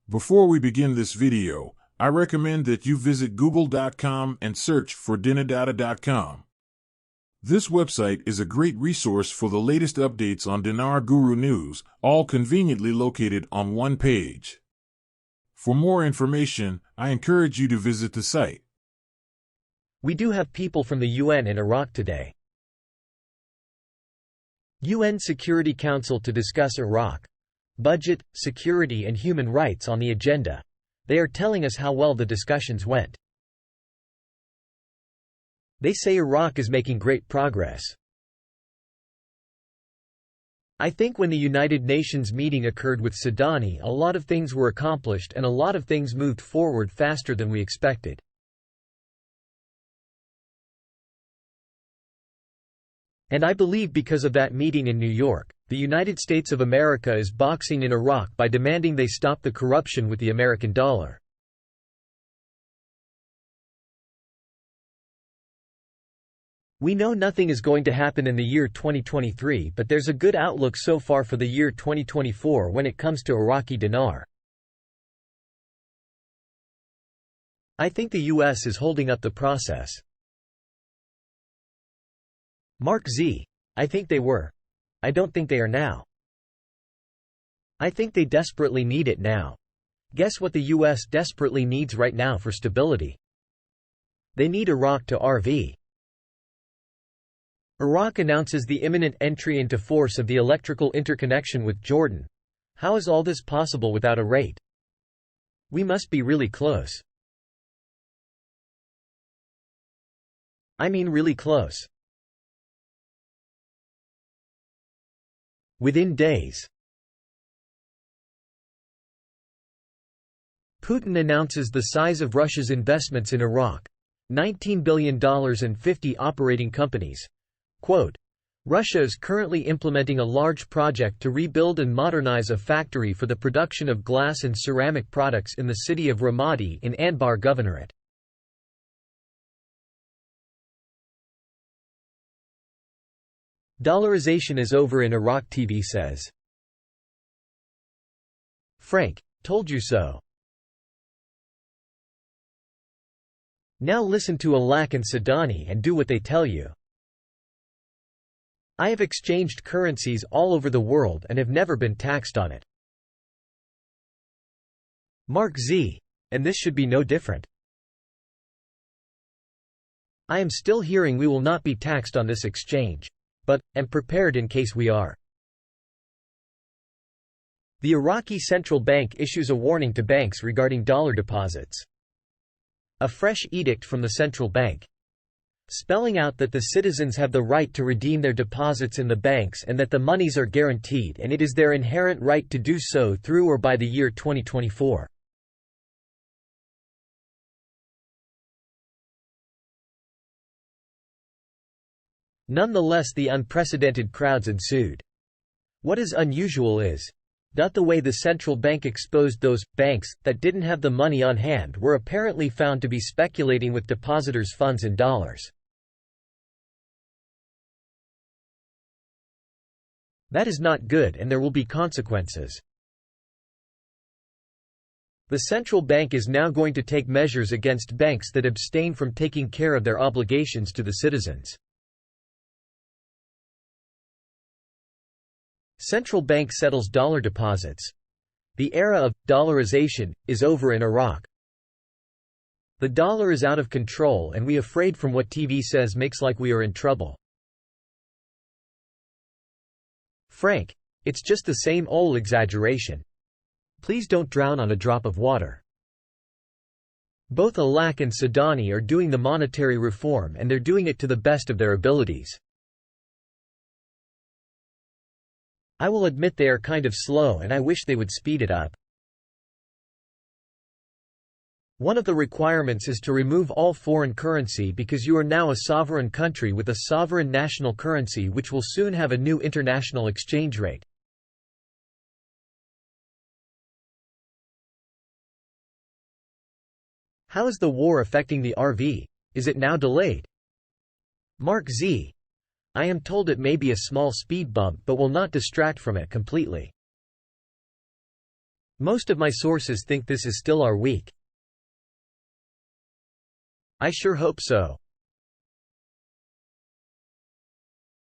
Before we begin this video, I recommend that you visit google.com and search for dinardata.com. This website is a great resource for the latest updates on Dinar Guru news, all conveniently located on one page. For more information, I encourage you to visit the site. We do have people from the UN in Iraq today. UN Security Council to discuss Iraq. Budget, security and human rights on the agenda. They are telling us how well the discussions went. They say Iraq is making great progress. I think when the United Nations meeting occurred with Sudani, a lot of things were accomplished and a lot of things moved forward faster than we expected. And I believe because of that meeting in New York, the United States of America is boxing in Iraq by demanding they stop the corruption with the American dollar. We know nothing is going to happen in the year 2023, but there's a good outlook so far for the year 2024 when it comes to Iraqi dinar. I think the US is holding up the process. MarkZ. I think they were. I don't think they are now. I think they desperately need it now. Guess what the US desperately needs right now for stability? They need Iraq to RV. Iraq announces the imminent entry into force of the electrical interconnection with Jordan. How is all this possible without a rate? We must be really close. I mean really close. Within days. Putin announces the size of Russia's investments in Iraq. $19 billion and 50 operating companies. Quote, Russia is currently implementing a large project to rebuild and modernize a factory for the production of glass and ceramic products in the city of Ramadi in Anbar Governorate. Dollarization is over in Iraq, TV says. Frank, told you so. Now listen to Alak and Sudani and do what they tell you. I have exchanged currencies all over the world and have never been taxed on it. MarkZ. And this should be no different. I am still hearing we will not be taxed on this exchange. But, am prepared in case we are. The Iraqi Central Bank issues a warning to banks regarding dollar deposits. A fresh edict from the central bank, spelling out that the citizens have the right to redeem their deposits in the banks and that the monies are guaranteed and it is their inherent right to do so through or by the year 2024. Nonetheless, the unprecedented crowds ensued. What is unusual is the way the central bank exposed those banks that didn't have the money on hand were apparently found to be speculating with depositors' funds in dollars. That is not good and there will be consequences. The central bank is now going to take measures against banks that abstain from taking care of their obligations to the citizens. Central bank settles dollar deposits. The era of dollarization is over in Iraq. The dollar is out of control and we afraid from what TV says makes like we are in trouble. Frank, it's just the same old exaggeration. Please don't drown on a drop of water. Both Alak and Sudani are doing the monetary reform and they're doing it to the best of their abilities. I will admit they are kind of slow and I wish they would speed it up. One of the requirements is to remove all foreign currency because you are now a sovereign country with a sovereign national currency which will soon have a new international exchange rate. How is the war affecting the RV? Is it now delayed? MarkZ. I am told it may be a small speed bump but will not distract from it completely. Most of my sources think this is still our week. I sure hope so.